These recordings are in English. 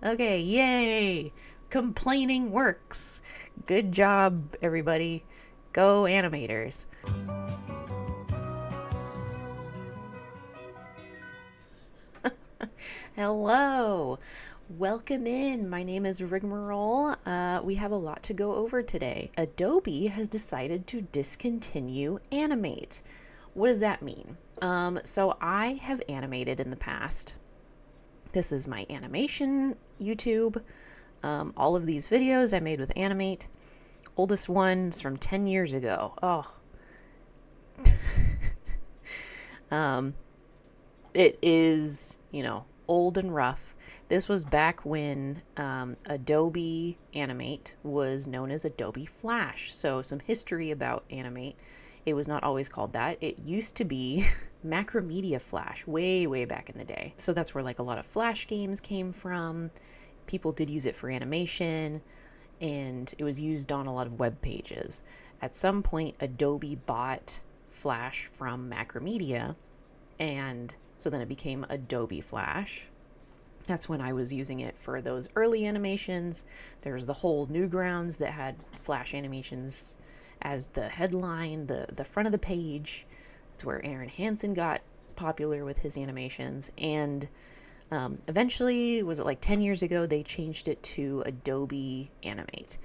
Okay, yay! Complaining works. Good job, everybody. Go animators. Hello. Welcome in. My name is Rigmarole. We have a lot to go over today. Adobe has decided to discontinue Animate. What does that mean? So I have animated in the past. This is my animation YouTube. All of these videos I made with Animate. Oldest one's from 10 years ago. Oh, it is, old and rough. This was back when Adobe Animate was known as Adobe Flash. So, some history about Animate. It was not always called that. It used to be Macromedia Flash way, way back in the day. So, that's where like a lot of Flash games came from. People did use it for animation, and it was used on a lot of web pages. At some point, Adobe bought Flash from Macromedia, and so then it became Adobe Flash. That's when I was using it for those early animations. There's the whole Newgrounds that had Flash animations as the headline, the front of the page. It's where Aaron Hansen got popular with his animations. And eventually, was it like 10 years ago, they changed it to Adobe Animate.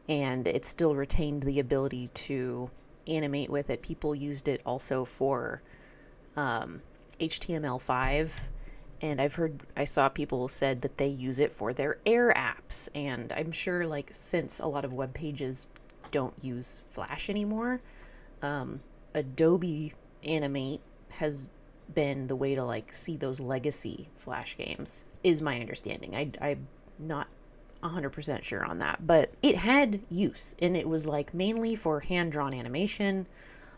And it still retained the ability to animate with it. People used it also for HTML5, and I saw people said that they use it for their Air apps, and I'm sure like since a lot of web pages don't use Flash anymore, Adobe Animate has been the way to like see those legacy Flash games, is my understanding. I'm not 100% sure on that, but it had use, and it was like mainly for hand-drawn animation.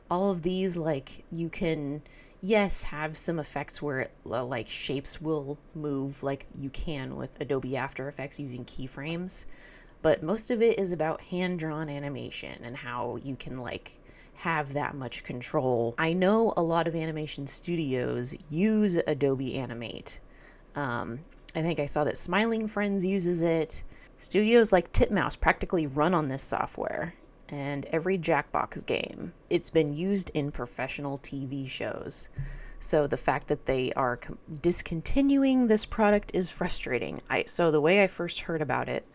All of these, like, you can, yes, have some effects where it, like shapes will move like you can with Adobe After Effects using keyframes, but most of it is about hand-drawn animation and how you can like have that much control. I know a lot of animation studios use Adobe Animate. I think I saw that Smiling Friends uses it. Studios like Titmouse practically run on this software, and every Jackbox game. It's been used in professional TV shows. So the fact that they are discontinuing this product is frustrating. So the way I first heard about it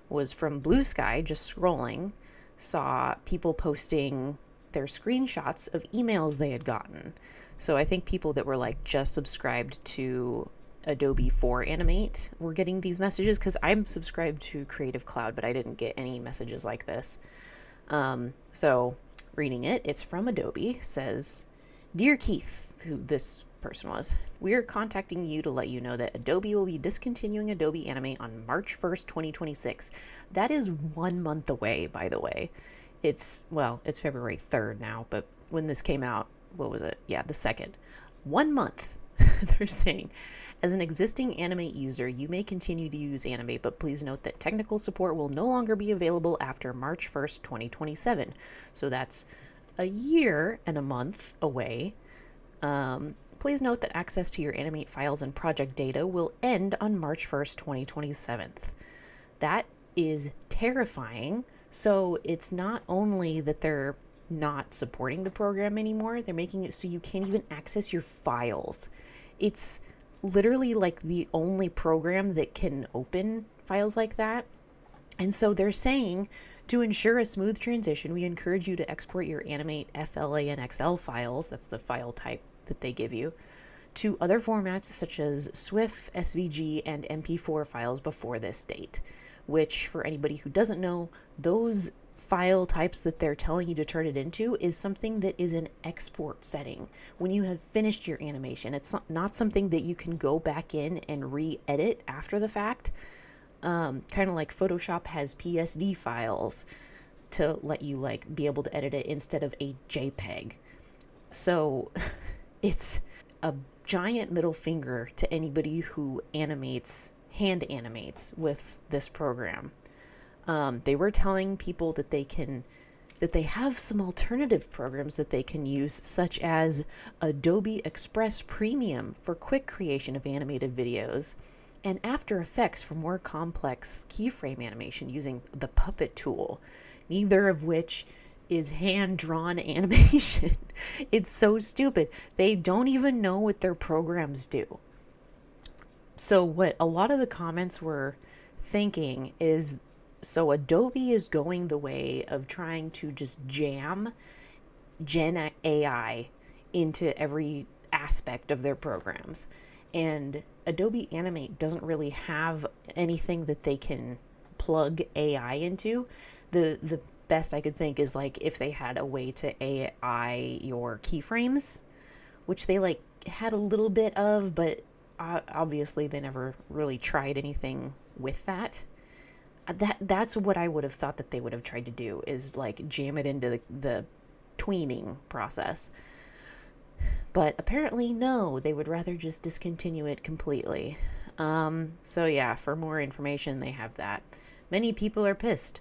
was from Blue Sky, just scrolling, saw people posting their screenshots of emails they had gotten. So I think people that were like just subscribed to Adobe for Animate were getting these messages, because I'm subscribed to Creative Cloud, but I didn't get any messages like this. So reading it, it's from Adobe, says, "Dear Keith," who this person was, "we're contacting you to let you know that Adobe will be discontinuing Adobe Animate on March 1st, 2026. That is 1 month away, by the way. It's February 3rd now, but when this came out, what was it? Yeah, the 2nd. 1 month." They're saying, "As an existing Animate user, you may continue to use Animate, but please note that technical support will no longer be available after March 1st, 2027. So that's a year and a month away. Please note that access to your Animate files and project data will end on March 1st, 2027. That is terrifying. So it's not only that they're not supporting the program anymore, they're making it so you can't even access your files. It's literally like the only program that can open files like that. And so they're saying, to ensure a smooth transition, we encourage you to export your Animate FLA and XL files, that's the file type that they give you, to other formats such as SWF, SVG, and MP4 files before this date. Which, for anybody who doesn't know, those file types that they're telling you to turn it into is something that is an export setting when you have finished your animation. It's not something that you can go back in and re-edit after the fact. Kind of like Photoshop has PSD files to let you like be able to edit it instead of a JPEG. So it's a giant middle finger to anybody who hand animates with this program. They were telling people that they have some alternative programs that they can use, such as Adobe Express Premium for quick creation of animated videos, and After Effects for more complex keyframe animation using the Puppet tool, neither of which is hand-drawn animation. It's so stupid. They don't even know what their programs do. So what a lot of the comments were thinking is, so Adobe is going the way of trying to just jam Gen AI into every aspect of their programs. And Adobe Animate doesn't really have anything that they can plug AI into. The best I could think is like if they had a way to AI your keyframes, which they like had a little bit of, but obviously they never really tried anything with that. That's what I would have thought that they would have tried to do, is like jam it into the tweening process. But apparently no, they would rather just discontinue it completely. So yeah, for more information they have that. Many people are pissed.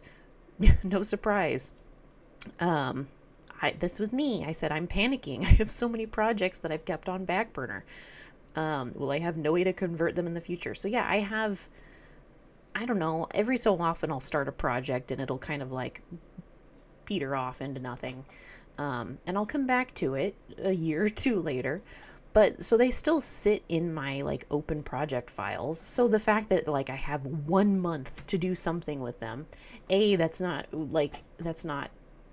No surprise. This was me. I said I'm panicking. I have so many projects that I've kept on back burner. Will I have no way to convert them in the future? So yeah, I don't know, every so often I'll start a project and it'll kind of like peter off into nothing. And I'll come back to it a year or two later. But so they still sit in my like open project files. So the fact that like I have 1 month to do something with them, that's not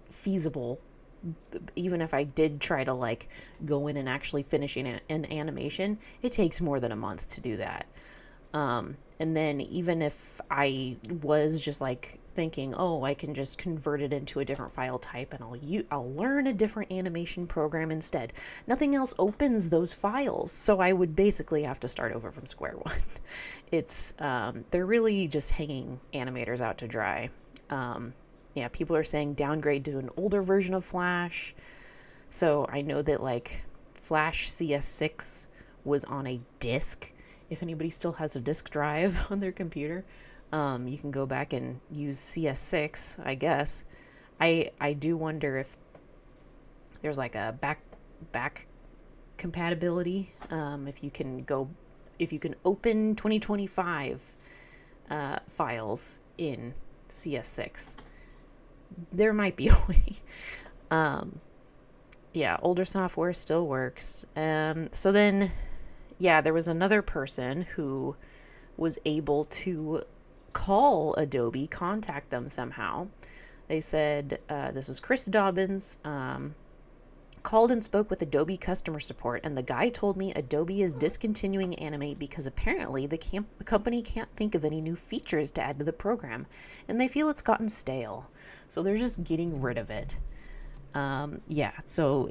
feasible. Even if I did try to like go in and actually finish an animation, it takes more than a month to do that. And then even if I was just like thinking, oh, I can just convert it into a different file type and I'll learn a different animation program instead. Nothing else opens those files, so I would basically have to start over from square one. It's they're really just hanging animators out to dry. Yeah, people are saying downgrade to an older version of Flash. So I know that like Flash CS6 was on a disk. If anybody still has a disk drive on their computer, you can go back and use CS6, I guess. I do wonder if there's like a back compatibility. If you can open 2025 files in CS6, there might be a way. Yeah, older software still works. So then, yeah, there was another person who was able to call Adobe, contact them somehow. They said, this was Chris Dobbins, called and spoke with Adobe customer support, and the guy told me Adobe is discontinuing Animate because apparently the company can't think of any new features to add to the program, and they feel it's gotten stale. So they're just getting rid of it. Yeah, so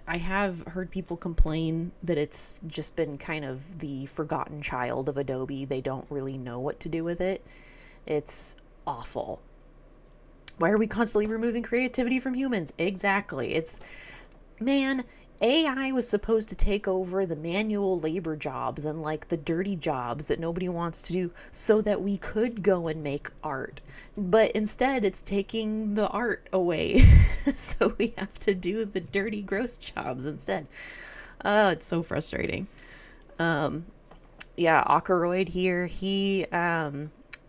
I have heard people complain that it's just been kind of the forgotten child of Adobe. They don't really know what to do with it. It's awful. Why are we constantly removing creativity from humans? Exactly. Man, AI was supposed to take over the manual labor jobs and like the dirty jobs that nobody wants to do so that we could go and make art. But instead it's taking the art away. So we have to do the dirty, gross jobs instead. Oh, it's so frustrating. Yeah, Ackroyd here, he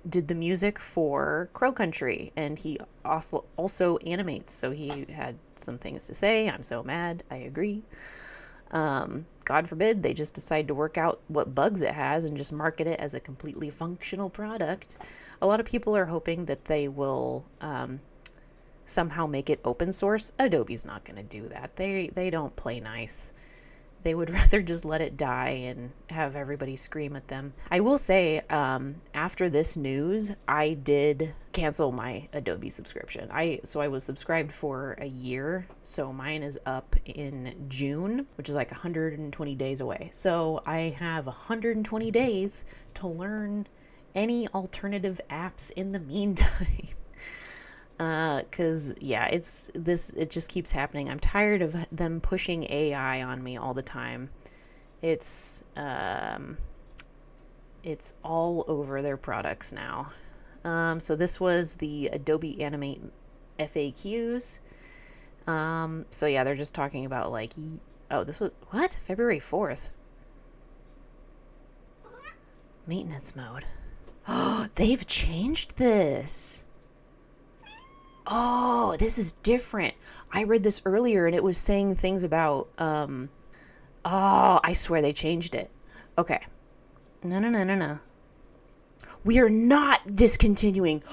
did the music for Crow Country, and he also animates, so he had some things to say. I'm so mad. I agree. God forbid they just decide to work out what bugs it has and just market it as a completely functional product. A lot of people are hoping that they will somehow make it open source. Adobe's not going to do that. They don't play nice. They would rather just let it die and have everybody scream at them. I will say, after this news, I did cancel my Adobe subscription. So I was subscribed for a year. So mine is up in June, which is like 120 days away. So I have 120 days to learn any alternative apps in the meantime. Cause yeah, it just keeps happening. I'm tired of them pushing AI on me all the time. It's all over their products now. So this was the Adobe Animate FAQs. So yeah, they're just talking about like, this was, what? February 4th. Maintenance mode. Oh, they've changed this. Oh, this is different. I read this earlier and it was saying things about, oh, I swear they changed it. Okay. No. We are not discontinuing.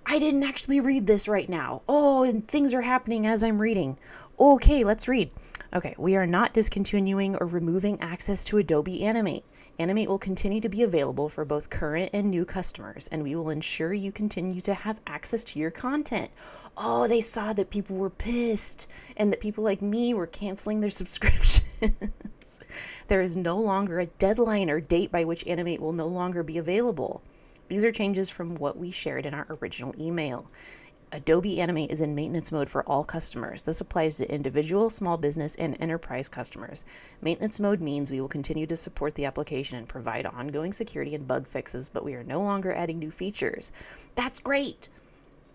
I didn't actually read this right now. Oh, and things are happening as I'm reading. Okay, let's read. Okay, we are not discontinuing or removing access to Adobe Animate. Animate will continue to be available for both current and new customers, and we will ensure you continue to have access to your content. Oh, they saw that people were pissed and that people like me were canceling their subscriptions. There is no longer a deadline or date by which Animate will no longer be available. These are changes from what we shared in our original email. Adobe Animate is in maintenance mode for all customers. This applies to individual, small business, and enterprise customers. Maintenance mode means we will continue to support the application and provide ongoing security and bug fixes, but we are no longer adding new features. That's great.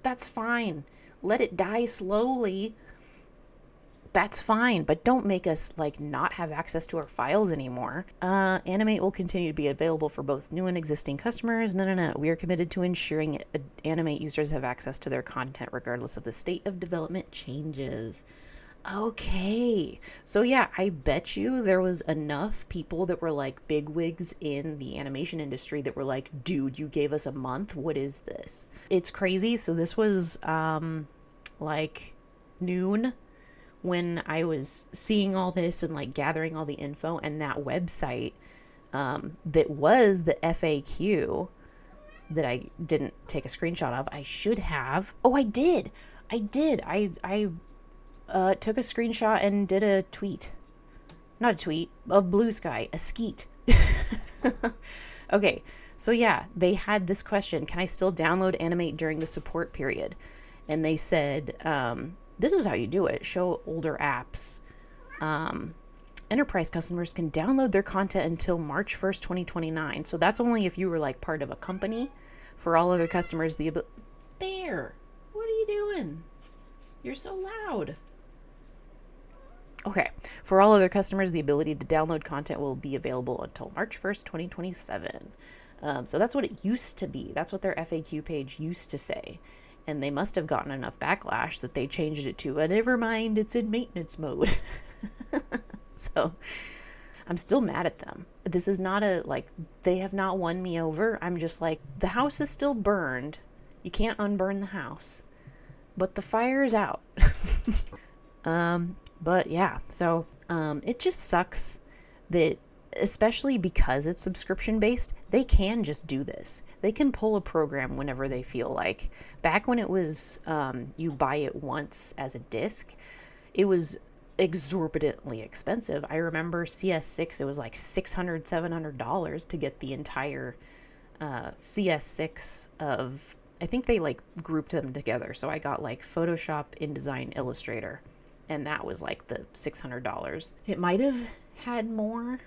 That's fine. Let it die slowly. That's fine, but don't make us like not have access to our files anymore. Animate will continue to be available for both new and existing customers. No. We are committed to ensuring Animate users have access to their content regardless of the state of development changes. Okay. So yeah, I bet you there was enough people that were like bigwigs in the animation industry that were like, dude, you gave us a month. What is this? It's crazy. So this was like noon when I was seeing all this and like gathering all the info, and that website that was the FAQ that I didn't take a screenshot of. I should have. Oh, I did. I took a screenshot and did a tweet. Not a tweet, a blue sky, a skeet. Okay, so yeah, they had this question: can I still download Animate during the support period? And they said, this is how you do it. Show older apps. Enterprise customers can download their content until March 1st, 2029. So that's only if you were like part of a company. For all other customers, Bear, what are you doing? You're so loud. Okay. For all other customers, the ability to download content will be available until March 1st, 2027. So that's what it used to be. That's what their FAQ page used to say. And they must have gotten enough backlash that they changed it to never mind, it's in maintenance mode. So I'm still mad at them. This is not they have not won me over. I'm just like, the house is still burned. You can't unburn the house, but the fire is out. But yeah, so it just sucks that, especially because it's subscription based, they can just do this. They can pull a program whenever they feel like. Back when it was you buy it once as a disc, it was exorbitantly expensive. I remember CS6, it was like $600, $700 to get the entire CS6 of, I think they like grouped them together. So I got like Photoshop, InDesign, Illustrator, and that was like the $600. It might have had more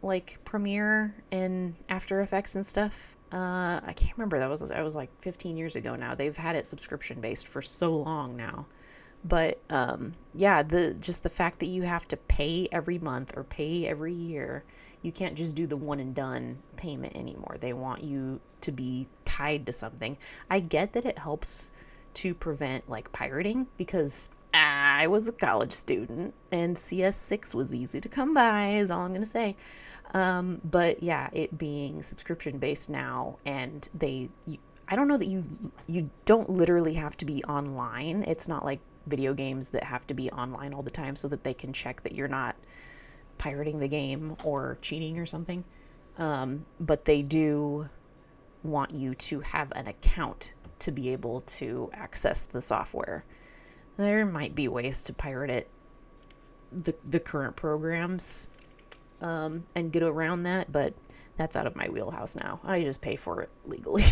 like Premiere and After Effects and stuff. I can't remember. That was like 15 years ago now. They've had it subscription based for so long now. But yeah, just the fact that you have to pay every month or pay every year, you can't just do the one and done payment anymore. They want you to be tied to something. I get that it helps to prevent like pirating, because I was a college student and CS6 was easy to come by, is all I'm going to say. But yeah, it being subscription based now, and I don't know that you don't literally have to be online. It's not like video games that have to be online all the time so that they can check that you're not pirating the game or cheating or something. But they do want you to have an account to be able to access the software. There might be ways to pirate it, the current programs, and get around that, but that's out of my wheelhouse now. I just pay for it legally.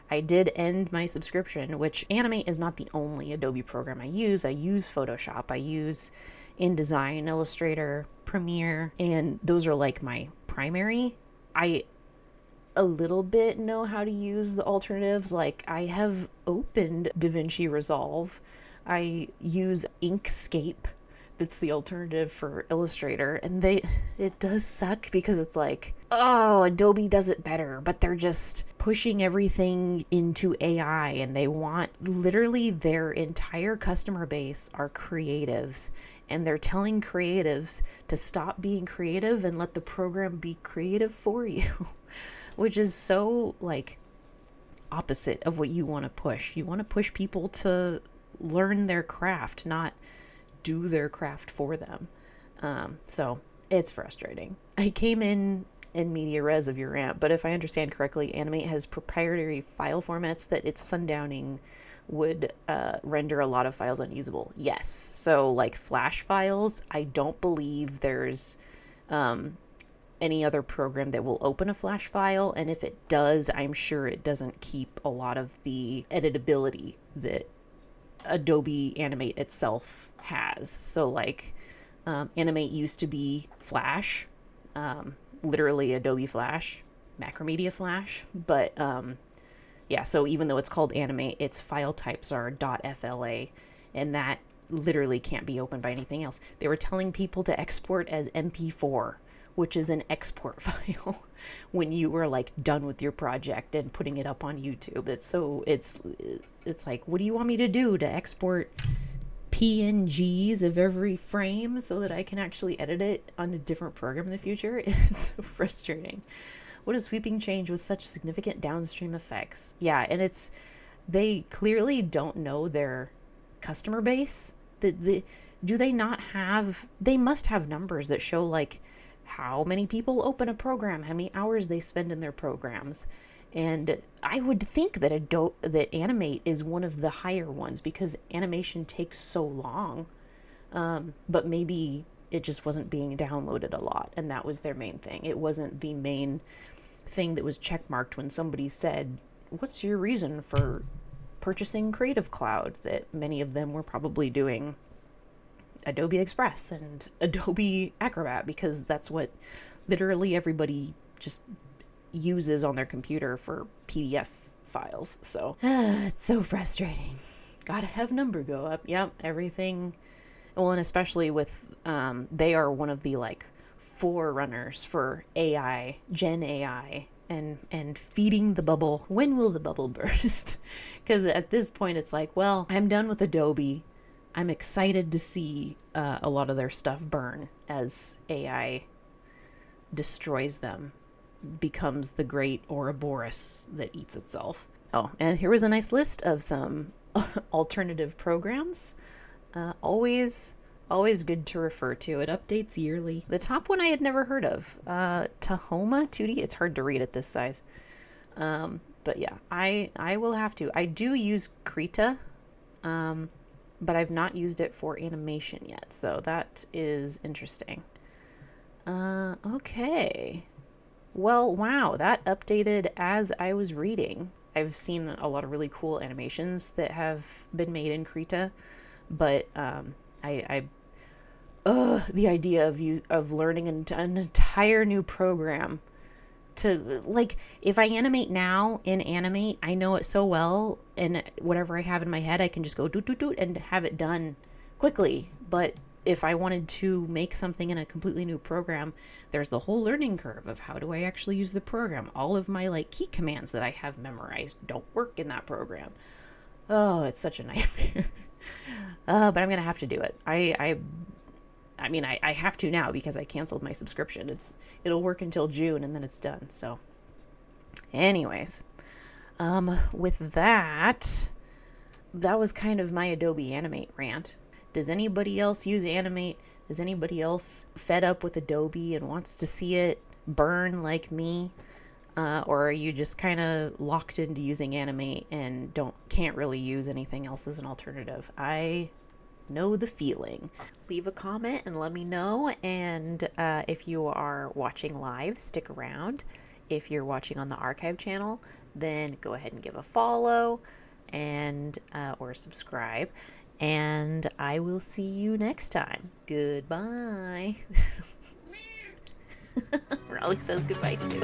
I did end my subscription, which Animate is not the only Adobe program I use. I use Photoshop, I use InDesign, Illustrator, Premiere, and those are like my primary. I a little bit know how to use the alternatives. Like, I have opened DaVinci Resolve. I use Inkscape. That's the alternative for Illustrator, and it does suck because it's like, oh, Adobe does it better, but they're just pushing everything into AI, and they want literally their entire customer base are creatives, and they're telling creatives to stop being creative and let the program be creative for you, which is so like opposite of what you want to push. You want to push people to learn their craft, not do their craft for them. So it's frustrating. I came in media res of your rant, but if I understand correctly, Animate has proprietary file formats that its sundowning would render a lot of files unusable. Yes. So like Flash files, I don't believe there's any other program that will open a Flash file, and if it does, I'm sure it doesn't keep a lot of the editability that Adobe Animate itself has. So like Animate used to be Flash, literally Adobe Flash, Macromedia Flash, but yeah, so even though it's called Animate, its file types are .fla, and that literally can't be opened by anything else. They were telling people to export as MP4, which is an export file, when you were like done with your project and putting it up on YouTube. It's like, what do you want me to do, to export PNGs of every frame so that I can actually edit it on a different program in the future? It's so frustrating. What a sweeping change with such significant downstream effects. Yeah, and they clearly don't know their customer base. Do they not have, they must have numbers that show like how many people open a program, how many hours they spend in their programs. And I would think that that Animate is one of the higher ones because animation takes so long. But maybe it just wasn't being downloaded a lot, and that was their main thing. It wasn't the main thing that was checkmarked when somebody said, what's your reason for purchasing Creative Cloud? That many of them were probably doing Adobe Express and Adobe Acrobat, because that's what literally everybody just uses on their computer for PDF files. So it's so frustrating. Gotta have number go up. Yep, everything. Well, and especially with they are one of the like forerunners for AI, Gen AI, and feeding the bubble. When will the bubble burst? Because at this point it's like, well, I'm done with Adobe. I'm excited to see a lot of their stuff burn as AI destroys them, becomes the great Ouroboros that eats itself. Oh, and here was a nice list of some alternative programs. Always good to refer to. It updates yearly. The top one I had never heard of, Tahoma 2D. It's hard to read at this size. But yeah, I will have to. I do use Krita, but I've not used it for animation yet, so that is interesting. Okay. Well, wow, that updated as I was reading. I've seen a lot of really cool animations that have been made in Krita, but the idea of learning an entire new program to, like, if I animate now in Animate, I know it so well, and whatever I have in my head, I can just go doot doot doot and have it done quickly. But if I wanted to make something in a completely new program, there's the whole learning curve of how do I actually use the program. All of my like key commands that I have memorized don't work in that program. Oh, it's such a nightmare. But I'm gonna have to do it. I mean, I have to now because I canceled my subscription. It'll work until June and then it's done. So anyways, with that was kind of my Adobe Animate rant. Does anybody else use Animate? Is anybody else fed up with Adobe and wants to see it burn like me? Or are you just kind of locked into using Animate and can't really use anything else as an alternative? I know the feeling. Leave a comment and let me know. And if you are watching live, stick around. If you're watching on the archive channel, then go ahead and give a follow and or subscribe. And I will see you next time. Goodbye. Raleigh says goodbye too.